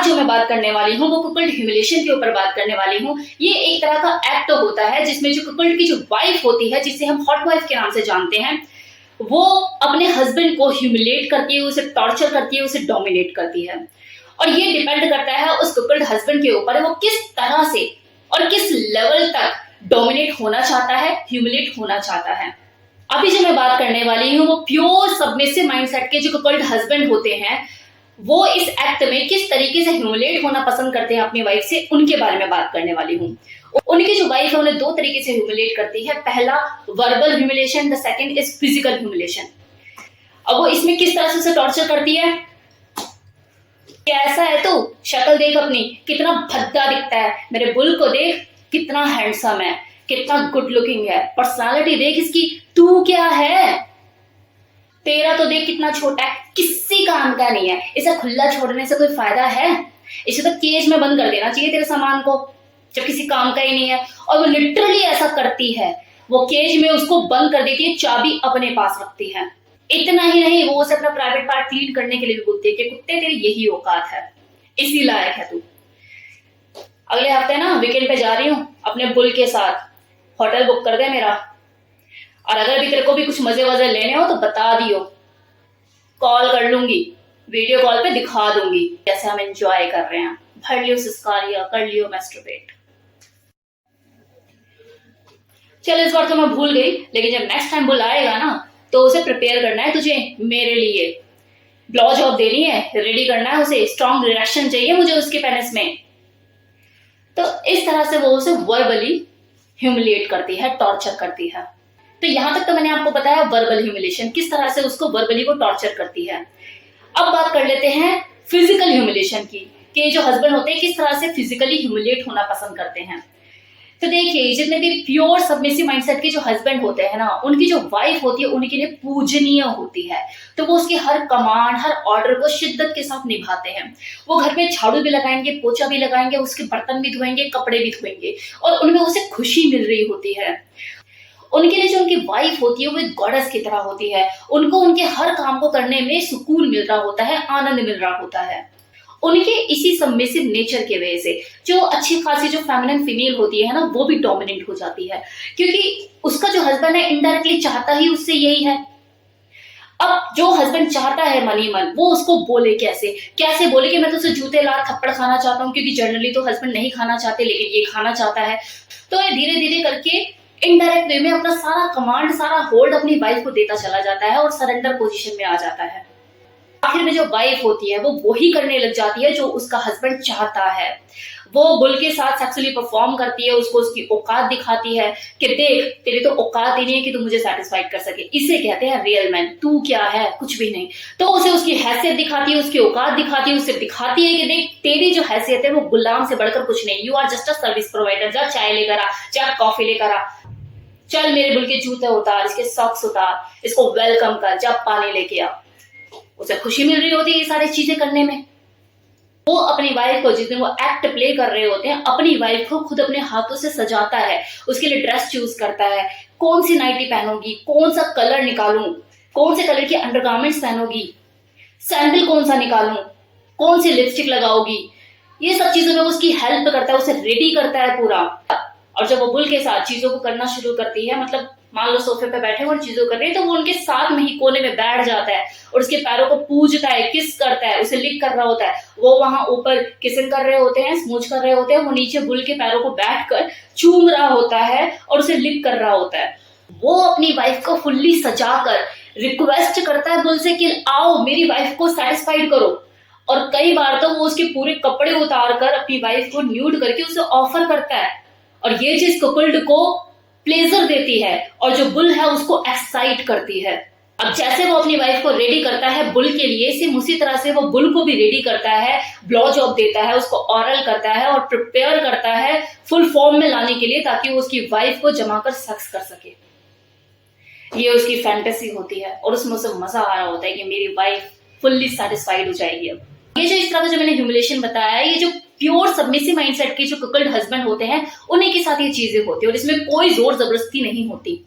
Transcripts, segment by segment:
आज जो मैं बात करने वाली हूँ वो कुकुल्ड ह्यूमिलेशन के ऊपर बात करने वाली हूँ। ये एक तरह का एक्ट होता है जिसमें जो कुकुल्ड की जो वाइफ होती है, जिसे हम हॉट वाइफ के नाम से जानते हैं, वो अपने हस्बैंड को ह्यूमिलेट करती है, उसे टॉर्चर करती है, उसे डोमिनेट करती है। और ये डिपेंड करता है उस कुकुल्ड हस्बैंड के ऊपर, वो किस तरह से और किस लेवल तक डोमिनेट होना चाहता है, ह्यूमिलेट होना चाहता है। अभी जो मैं बात करने वाली हूँ वो प्योर सबमिसिव माइंडसेट के जो कुकुल्ड हस्बैंड होते हैं, वो इस एक्ट में किस तरीके से ह्यूमिलेट होना पसंद करते हैं अपनी वाइफ से, उनके बारे में बात करने वाली हूँ। उनकी जो वाइफ है उन्हें दो तरीके से ह्यूमिलेट करती है। पहला verbal humiliation, the second is physical humiliation. अब वो इसमें किस तरह से उसे टॉर्चर करती है, कैसा है तू, शक्ल देख अपनी, कितना भद्दा दिखता है, मेरे बुल को देख कितना हैंडसम है, कितना गुड लुकिंग है, पर्सनालिटी देख इसकी, तू क्या है, तेरा तो देख कितना छोटा है, किसी काम का नहीं है, इसे खुला छोड़ने से कोई फायदा है, इसे तो केज में बंद कर देना चाहिए तेरे सामान को, जब किसी काम का ही नहीं है। और वो लिटरली ऐसा करती है, वो केज में उसको बंद कर देती है, चाबी अपने पास रखती है। इतना ही नहीं, वो उसे अपना प्राइवेट पार्ट क्लीन करने के लिए भी बोलती है कि कुत्ते तेरी यही औकात है, इसी लायक है तू। अगले हफ्ते ना वीकेंड पे जा रही हूँ अपने बुल के साथ, होटल बुक कर दे मेरा, और अगर भी तेरे को भी कुछ मजे वजे लेने हो तो बता दियो, कॉल कर लूंगी, वीडियो कॉल पे दिखा दूंगी जैसे हम एंजॉय कर रहे हैं, भर लियो सिस्कारिया, कर लियो मैस्टरबेट। चल इस बार तो मैं भूल गई, लेकिन जब नेक्स्ट टाइम बुल आएगा ना तो उसे प्रिपेयर करना है तुझे मेरे लिए, ब्लो जॉब देनी है, रेडी करना है उसे, स्ट्रॉन्ग रिएक्शन चाहिए मुझे उसके पेनिस में। तो इस तरह से वो उसे वर्बली ह्यूमिलेट करती है, टॉर्चर करती है। तो यहां तक तो मैंने आपको बताया वर्बल ह्यूमिलेशन, किस तरह से उसको वर्बली वो टॉर्चर करती है। अब बात कर लेते हैं फिजिकल ह्यूमिलेशन की, कि जो हस्बैंड होते हैं किस तरह से फिजिकली ह्यूमिलेट होना पसंद करते हैं। तो देखिए, जितने भी प्योर सबमिसिव माइंडसेट के जो हस्बैंड होते हैं ना, उनकी जो वाइफ होती है उनके लिए पूजनीय होती है, तो वो उसकी हर कमांड, हर ऑर्डर को शिद्दत के साथ निभाते हैं। वो घर में झाड़ू भी लगाएंगे, पोछा भी लगाएंगे, उसके बर्तन भी धोएंगे, कपड़े भी धोएंगे, और उनमें उसे खुशी मिल रही होती है। उनके लिए जो उनकी वाइफ होती है वो एक गॉडेस की तरह होती है, उनको उनके हर काम को करने में सुकून मिल रहा होता है, आनंद मिल रहा होता है। उनके इसी सबमिसिव नेचर की वजह से जो अच्छी खासी जो फेमिनिन फीमेल होती है ना, वो भी डोमिनेंट हो जाती है, क्योंकि उसका जो हस्बैंड है इनडायरेक्टली चाहता ही उससे यही है। अब जो हस्बैंड चाहता है मनी मन, वो उसको बोले कैसे, कैसे बोले कि मैं तो उसे जूते लात थप्पड़ खाना चाहता हूँ, क्योंकि जनरली तो हस्बैंड नहीं खाना चाहते, लेकिन ये खाना चाहता है। तो ये धीरे धीरे करके इनडायरेक्ट वे में अपना सारा कमांड, सारा होल्ड अपनी वाइफ को देता चला जाता है और सरेंडर पोजीशन में आ जाता है। आखिर में जो वाइफ होती है वो वही करने लग जाती है जो उसका हस्बैंड चाहता है। वो बुल के साथ सेक्सुअली परफॉर्म करती है, उसको उसकी औकात दिखाती है कि देख तेरी तो औकात ही नहीं है कि तू मुझे सेटिस्फाइड कर सके, इसे कहते हैं रियल मैन, तू क्या है, कुछ भी नहीं। तो उसे उसकी हैसियत दिखाती है, उसकी औकात दिखाती है, उसे दिखाती है कि देख तेरी जो हैसियत है वो गुलाम से बढ़कर कुछ नहीं, you are just a service provider, जा चाय लेकर आ, जा कॉफी लेकर आ, चल मेरे बुल के जूते उतार, इसके सॉक्स उतार, इसको वेलकम कर, जा पानी लेके आ। उसे खुशी मिल रही होती है ये सारी चीजें करने में। वो अपनी वाइफ को, जिस दिन वो एक्ट प्ले कर रहे होते हैं, अपनी वाइफ को खुद अपने हाथों से सजाता है, उसके लिए ड्रेस चूज करता है, कौन सी नाइटी पहनोगी, कौन सा कलर निकालूं, कौन से कलर की अंडरगारमेंट्स पहनोगी, सैंडल कौन सा निकालूं, कौन सी लिपस्टिक लगाओगी, ये सब चीजों में उसकी हेल्प करता है, उसे रेडी करता है पूरा। और जब वो बुल के साथ चीजों को करना शुरू करती है, मतलब मान लो सोफे पे बैठे और चीजों कर रहे हैं, तो वो उनके साथ में ही कोने में बैठ जाता है और उसके पैरों को पूजता है, किस करता है, उसे लिक कर रहा होता है। वो वहां ऊपर किसिंग कर रहे होते हैं, स्मूच कर रहे होते हैं, वो नीचे बुल के पैरों को बैठकर चूम रहा होता है और उसे लिक कर रहा होता है। वो अपनी वाइफ को फुल्ली सजाकर रिक्वेस्ट करता है बुल से कि आओ मेरी वाइफ को सेटिस्फाइड करो। और कई बार तो वो उसके पूरे कपड़े उतार कर अपनी वाइफ को न्यूड करके उसे ऑफर करता है, और ये चीज कपल्ड को प्लेजर देती है और जो बुल है उसको एक्साइट करती है। अब जैसे वो अपनी वाइफ को रेडी करता है बुल के लिए, सेम उसी तरह से वो बुल को भी रेडी करता है, ब्लो जॉब देता है, उसको ऑरल करता है और प्रिपेयर करता है फुल फॉर्म में लाने के लिए, ताकि वो उसकी वाइफ को जमाकर सेक्स कर सके। ये उसकी फैंटेसी होती है और उसमें उसे मजा आ रहा होता है कि मेरी वाइफ फुल्ली सेटिस्फाइड हो जाएगी। अब ये जो इस तरह का जो मैंने ह्यूमिलेशन बताया है, ये जो प्योर सबमिसिव माइंडसेट के जो कुकल्ड हस्बैंड होते हैं उन्हीं के साथ ये चीजें होती है, और इसमें कोई जोर जबरदस्ती नहीं होती,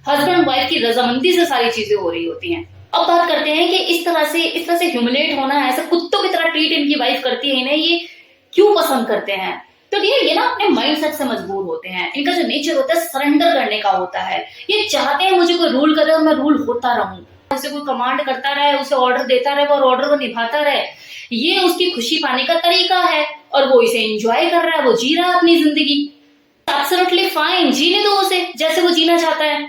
हस्बैंड वाइफ की रजामंदी से सारी चीजें हो रही होती हैं। अब बात करते हैं कि इस तरह से ह्यूमिलेट होना है, ऐसा कुत्तों की तरह ट्रीट इनकी वाइफ करती है, इन्हें ये क्यों पसंद करते हैं? तो ये ना अपने माइंडसेट से मजबूर होते हैं। इनका जो नेचर होता है सरेंडर करने का होता है। ये चाहते हैं मुझे कोई रूल करे और मैं रूल होता रहूं, उसे कोई कमांड करता रहे, उसे ऑर्डर देता रहे, वो ऑर्डर को निभाता रहे। ये उसकी खुशी पाने का तरीका है और वो इसे एंजॉय कर रहा है, वो जी रहा है अपनी जिंदगी। एब्सोल्युटली फाइन, जीने दो उसे जैसे वो जीना चाहता है।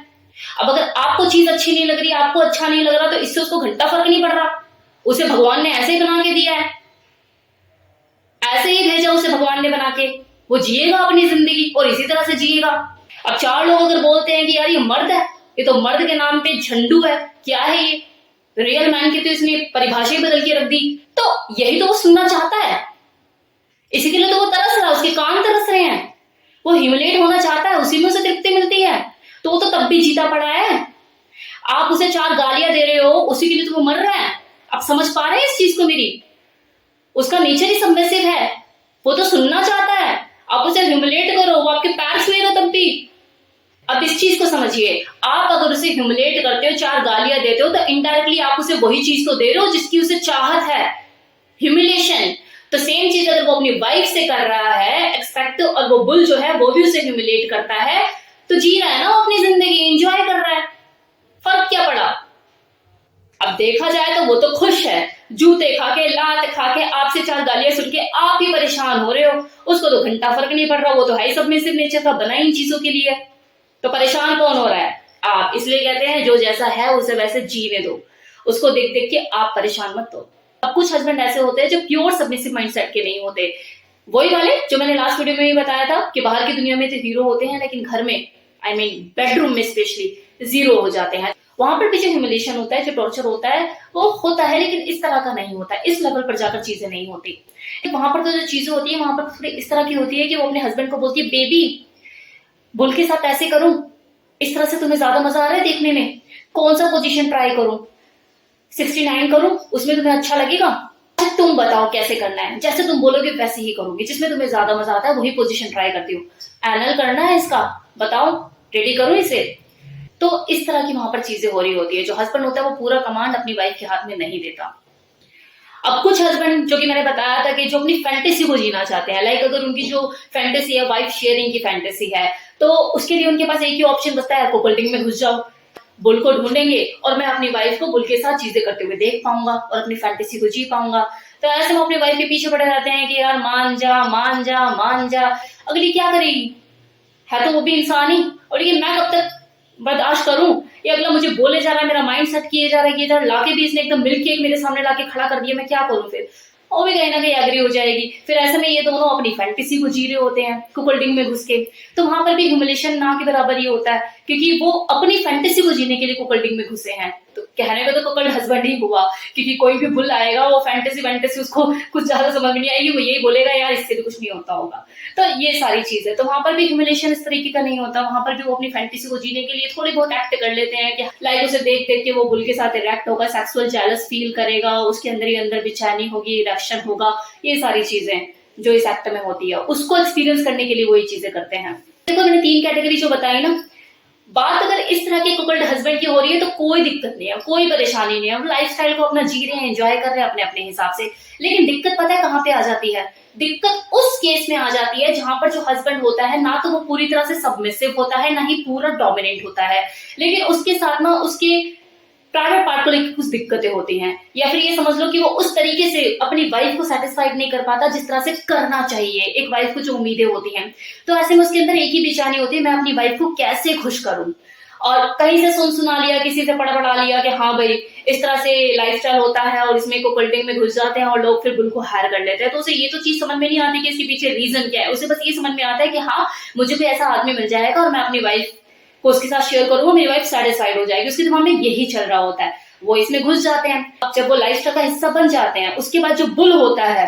अब अगर आपको चीज अच्छी नहीं लग रही, आपको अच्छा नहीं लग रहा, तो इससे उसको घंटा फर्क नहीं पड़ रहा। उसे भगवान ने ऐसे ही बना के दिया है, ऐसे ही भेजा उसे भगवान ने बना के, वो जिएगा अपनी जिंदगी और इसी तरह से जिएगा। अब 4 लोग अगर बोलते हैं कि यार ये मर्द है, ये तो मर्द के नाम पे झंडू है, क्या है ये, रियल मैन की तो इसने परिभाषा ही बदल के रख दी, तो यही तो वो सुनना चाहता है, इसी के लिए तो वो तरस रहा है, उसके कान तरस रहे हैं। वो ह्यूमिलेट होना चाहता है, उसी में उसे तृप्ति मिलती है, तो वो तो तब भी जीता पड़ा है। आप उसे 4 गालियां दे रहे हो, उसी के लिए तो वो मर रहा है। आप समझ पा रहे हैं इस चीज को? मेरी उसका नेचर ही सबमिसिव है, वो तो सुनना चाहता है। आप उसे ह्यूमिलेट करो, वो आपके पैर छुएगा तब भी। अब इस चीज को समझिए, आप अगर उसे ह्यूमिलेट करते हो, 4 गालियां देते हो, तो इनडायरेक्टली आप उसे वही चीज तो दे रहे हो जिसकी उसे चाहत है, ह्यूमिलेशन। तो सेम चीज अगर वो अपनी वाइफ से कर रहा है एक्सपेक्ट, और वो बुल जो है वो भी उसे ह्यूमिलेट करता है, तो जी रहा है ना वो अपनी जिंदगी, एंजॉय कर रहा है, फर्क क्या पड़ा? अब देखा जाए तो वो तो खुश है, जूते खा के, लात खा के, आपसे 4 गालियां सुन के आप ही परेशान हो रहे हो, उसको तो घंटा फर्क नहीं पड़ रहा, वो तो हाई सबमिसिव नेचर का बना इन चीजों के लिए। तो परेशान कौन हो रहा है? आप। इसलिए कहते हैं जो जैसा है उसे वैसे जीने दो, उसको देख देख के आप परेशान मत हो। अब कुछ हस्बैंड ऐसे होते हैं जो प्योर सबमिसिव माइंडसेट के नहीं होते, वही वाले जो मैंने लास्ट वीडियो में भी बताया था कि बाहर की दुनिया में तो हीरो होते हैं, लेकिन घर में आई मीन बेडरूम में स्पेशली जीरो हो जाते हैं। वहां पर भी जो ह्यूमिलेशन होता है, जो टॉर्चर होता है, वो होता है, लेकिन इस तरह का नहीं होता, इस लेवल पर जाकर चीजें नहीं होती। वहां पर तो जो चीजें होती है, वहां पर थोड़ी इस तरह की होती है कि वो अपने हस्बैंड को बोलती है, बेबी बुल के साथ ऐसे करूं, इस तरह से तुम्हें ज्यादा मजा आ रहा है देखने में, कौन सा पोजीशन ट्राई करूं, 69 करूं, उसमें तुम्हें अच्छा लगेगा? तुम बताओ कैसे करना है, जैसे तुम बोलोगे वैसे ही करूंगी, जिसमें तुम्हें ज्यादा मजा आता है वही पोजीशन ट्राई करती हूँ। एनल करना है इसका, बताओ रेडी करूं इसे? तो इस तरह की वहां पर चीजें हो रही होती है। जो हस्बैंड होता है वो पूरा कमांड अपनी वाइफ के हाथ में नहीं देता। अब कुछ हस्बैंड जो कि मैंने बताया था कि जो अपनी फैंटेसी को जीना चाहते हैं, लाइक अगर उनकी जो फैंटेसी है वाइफ शेयरिंग की फैंटेसी है, तो उसके लिए उनके पास एक ही ऑप्शन बचता है, कोकल्डिंग में घुस जाओ, बुल को ढूंढेंगे और मैं अपनी वाइफ को बुल के साथ चीजें करते हुए देख पाऊंगा और अपनी फैंटेसी को जी पाऊंगा। तो ऐसे में अपनी वाइफ के पीछे पड़े रहते हैं कि यार मान जा मान जा मान जा, अगली क्या करेगी, है तो वो भी इंसान ही, और ये मैं कब तक बर्दाश्त करूं, ये अगला मुझे बोले जा रहा है, मेरा माइंड सेट किए जा रहा है कि इधर लाके भी इसने एकदम मिल्क केक मेरे सामने लाके खड़ा कर दिया, मैं क्या करूं? फिर वो भी कहीं ना कहीं एग्री हो जाएगी। फिर ऐसे में ये दोनों अपनी फैंटेसी को जी रहे होते हैं कुकल्डिंग में घुस के, तो वहां पर भी ह्यूमिलेशन ना के बराबर ही होता है, क्योंकि वो अपनी फैंटेसी को जीने के लिए कुकल्डिंग में घुसे हैं। तो कहने में तो कुकल्ड हस्बैंड ही हुआ, क्योंकि कोई भी बुल आएगा वो फैंटेसी उसको कुछ ज्यादा समझ नहीं आएगी, वो यही बोलेगा यार इससे तो कुछ नहीं होता होगा। तो ये सारी चीज है। तो वहां पर भी ह्यूमिलेशन इस तरीके का नहीं होता, वहां पर भी वो अपनी फैंटेसी को जीने के लिए थोड़ी बहुत एक्ट कर लेते हैं कि लाइक उसे देख देख के वो बुल के साथ इरेक्ट होगा, सेक्सुअल जेलस फील करेगा, उसके अंदर ही अंदर बेचैनी होगी, इरेक्शन होगा, ये सारी चीजें जो इस एक्ट में होती है उसको एक्सपीरियंस करने के लिए वही चीजें करते हैं। देखो मैंने 3 कैटेगरी जो बताई ना, बात अगर इस तरह के कुकल्ड हस्बैंड की हो रही है तो कोई दिक्कत नहीं है, कोई परेशानी नहीं है, हम लाइफस्टाइल को अपना जी रहे हैं, एंजॉय कर रहे हैं अपने अपने हिसाब से। लेकिन दिक्कत पता है कहाँ पे आ जाती है? दिक्कत उस केस में आ जाती है जहां पर जो हस्बैंड होता है ना तो वो पूरी तरह से सबमिसिव होता है, ना ही पूरा डोमिनेंट होता है, लेकिन उसके साथ ना उसके प्राइवेट पार्ट को लेकर कुछ दिक्कतें होती हैं, या फिर ये समझ लो कि वो उस तरीके से अपनी वाइफ को सेटिस्फाइड नहीं कर पाता जिस तरह से करना चाहिए एक वाइफ को जो उम्मीदें होती हैं। तो ऐसे में उसके अंदर एक ही बेचैनी होती है, मैं अपनी वाइफ को कैसे खुश करूं। और कहीं से सुना लिया, किसी से पढ़ा लिया कि हाँ भाई इस तरह से लाइफस्टाइल होता है और इसमें कुकल्डिंग में घुस जाते हैं और लोग फिर बुल को हायर कर लेते हैं। तो उसे ये तो चीज समझ में नहीं आती कि इसके पीछे रीजन क्या है, उसे बस ये समझ में आता है कि हाँ मुझे भी ऐसा आदमी मिल जाएगा और मैं अपनी वाइफ को उसके साथ शेयर करूंगा, मेरी वाइफ सेटिस्फाइड हो जाएगी, उसके दिमाग में यही चल रहा होता है। वो इसमें घुस जाते हैं। अब जब वो लाइफस्टाइल का हिस्सा बन जाते हैं, उसके बाद जो बुल होता है,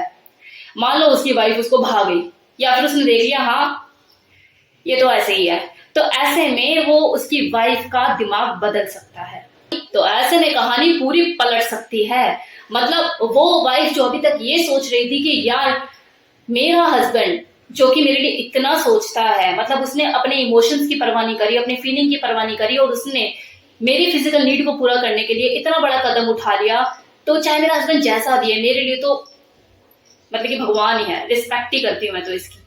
मान लो उसकी वाइफ उसको भाग गई या फिर उसने देख लिया हाँ ये तो ऐसे ही है, तो ऐसे में वो उसकी वाइफ का दिमाग बदल सकता है। तो ऐसे में कहानी पूरी पलट सकती है। मतलब वो वाइफ जो अभी तक ये सोच रही थी कि यार मेरा हस्बैंड जो कि मेरे लिए इतना सोचता है, मतलब उसने अपने इमोशंस की परवाह नहीं करी, अपने फीलिंग की परवाह नहीं करी, और उसने मेरी फिजिकल नीड को पूरा करने के लिए इतना बड़ा कदम उठा लिया, तो चाहे मेरा हस्बैंड जैसा भी है, मेरे लिए तो मतलब कि भगवान ही है, रिस्पेक्ट ही करती हूँ मैं तो इसकी।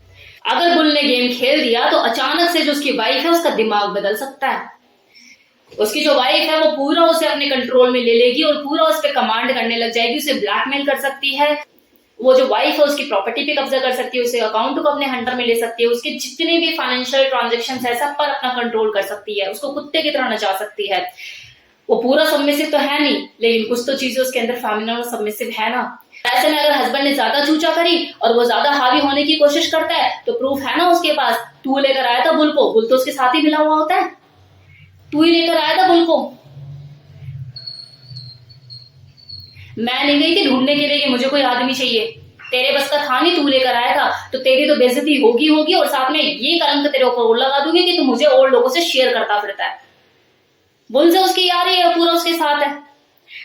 अगर बुल ने गेम खेल दिया तो अचानक से जो उसकी वाइफ है उसका दिमाग बदल सकता है। उसकी जो वाइफ है वो पूरा उसे अपने कंट्रोल में ले लेगी और पूरा उस पर कमांड करने लग जाएगी, उसे ब्लैकमेल कर सकती है। वो जो वाइफ है उसकी प्रॉपर्टी पे कब्जा कर सकती है, उसे अकाउंट को अपने हंटर में ले सकती है, उसके जितने भी फाइनेंशियल ट्रांजेक्शन है सब पर अपना कंट्रोल कर सकती है, उसको कुत्ते की तरह नचा सकती है। वो पूरा सबमिसिव तो है नहीं, लेकिन कुछ तो चीजें उसके अंदर फेमिनिन और सबमिसिव है ना। ऐसे में अगर हस्बैंड ने ज्यादा चूचा करी और वो ज्यादा हावी होने की कोशिश करता है तो प्रूफ है ना उसके पास, तू लेकर आया था बुल को, बुल तो उसके साथ ही मिला हुआ होता है, तू ही लेकर आया था बुल को। मैं नहीं गई थी ढूंढने के लिए कि मुझे कोई आदमी चाहिए, तेरे बस का था नहीं, तू लेकर आया था, तो तेरी तो बेइज्जती होगी होगी, और साथ में ये कलंक तेरे ऊपर और लगा दूंगी कि तू मुझे और लोगों से शेयर करता फिरता है। बुल से उसकी यारी है, पूरा उसके साथ है,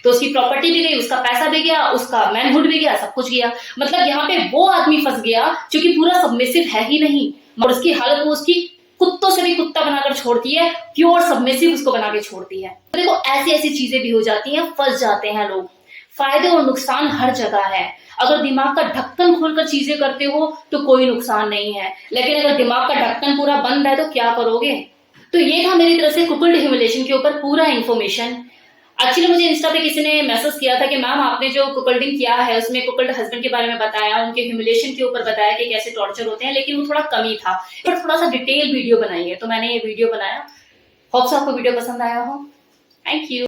तो उसकी प्रॉपर्टी भी गई, उसका पैसा भी गया, उसका मैनहुड भी गया, सब कुछ गया। मतलब यहाँ पे वो आदमी फंस गया जो कि पूरा सबमिसिव है ही नहीं, और उसकी हालत वो उसकी कुत्तों से भी कुत्ता बनाकर छोड़ती है, प्योर सबमिसिव उसको बना के छोड़ती है। तो देखो ऐसी ऐसी चीजें भी हो जाती हैं, फंस जाते हैं लोग। फायदे और नुकसान हर जगह है। अगर दिमाग का ढक्कन खोलकर चीजें करते हो तो कोई नुकसान नहीं है, लेकिन अगर दिमाग का ढक्कन पूरा बंद है तो क्या करोगे। तो ये था मेरी तरफ से कुकुल्ड ह्यूमिलेशन के ऊपर पूरा इन्फॉर्मेशन। एक्चुअली मुझे इंस्टा पे किसी ने मैसेज किया था कि मैम आपने जो कुकल्डिंग किया है उसमें कुकल्ड हस्बैंड के बारे में बताया, उनके ह्यूमिलेशन के ऊपर बताया कि कैसे टॉर्चर होते हैं, लेकिन वो थोड़ा कम ही था, पर थोड़ा सा डिटेल वीडियो बनाई है, तो मैंने ये वीडियो बनाया। होप्स आपको वीडियो पसंद आया हो। Thank you.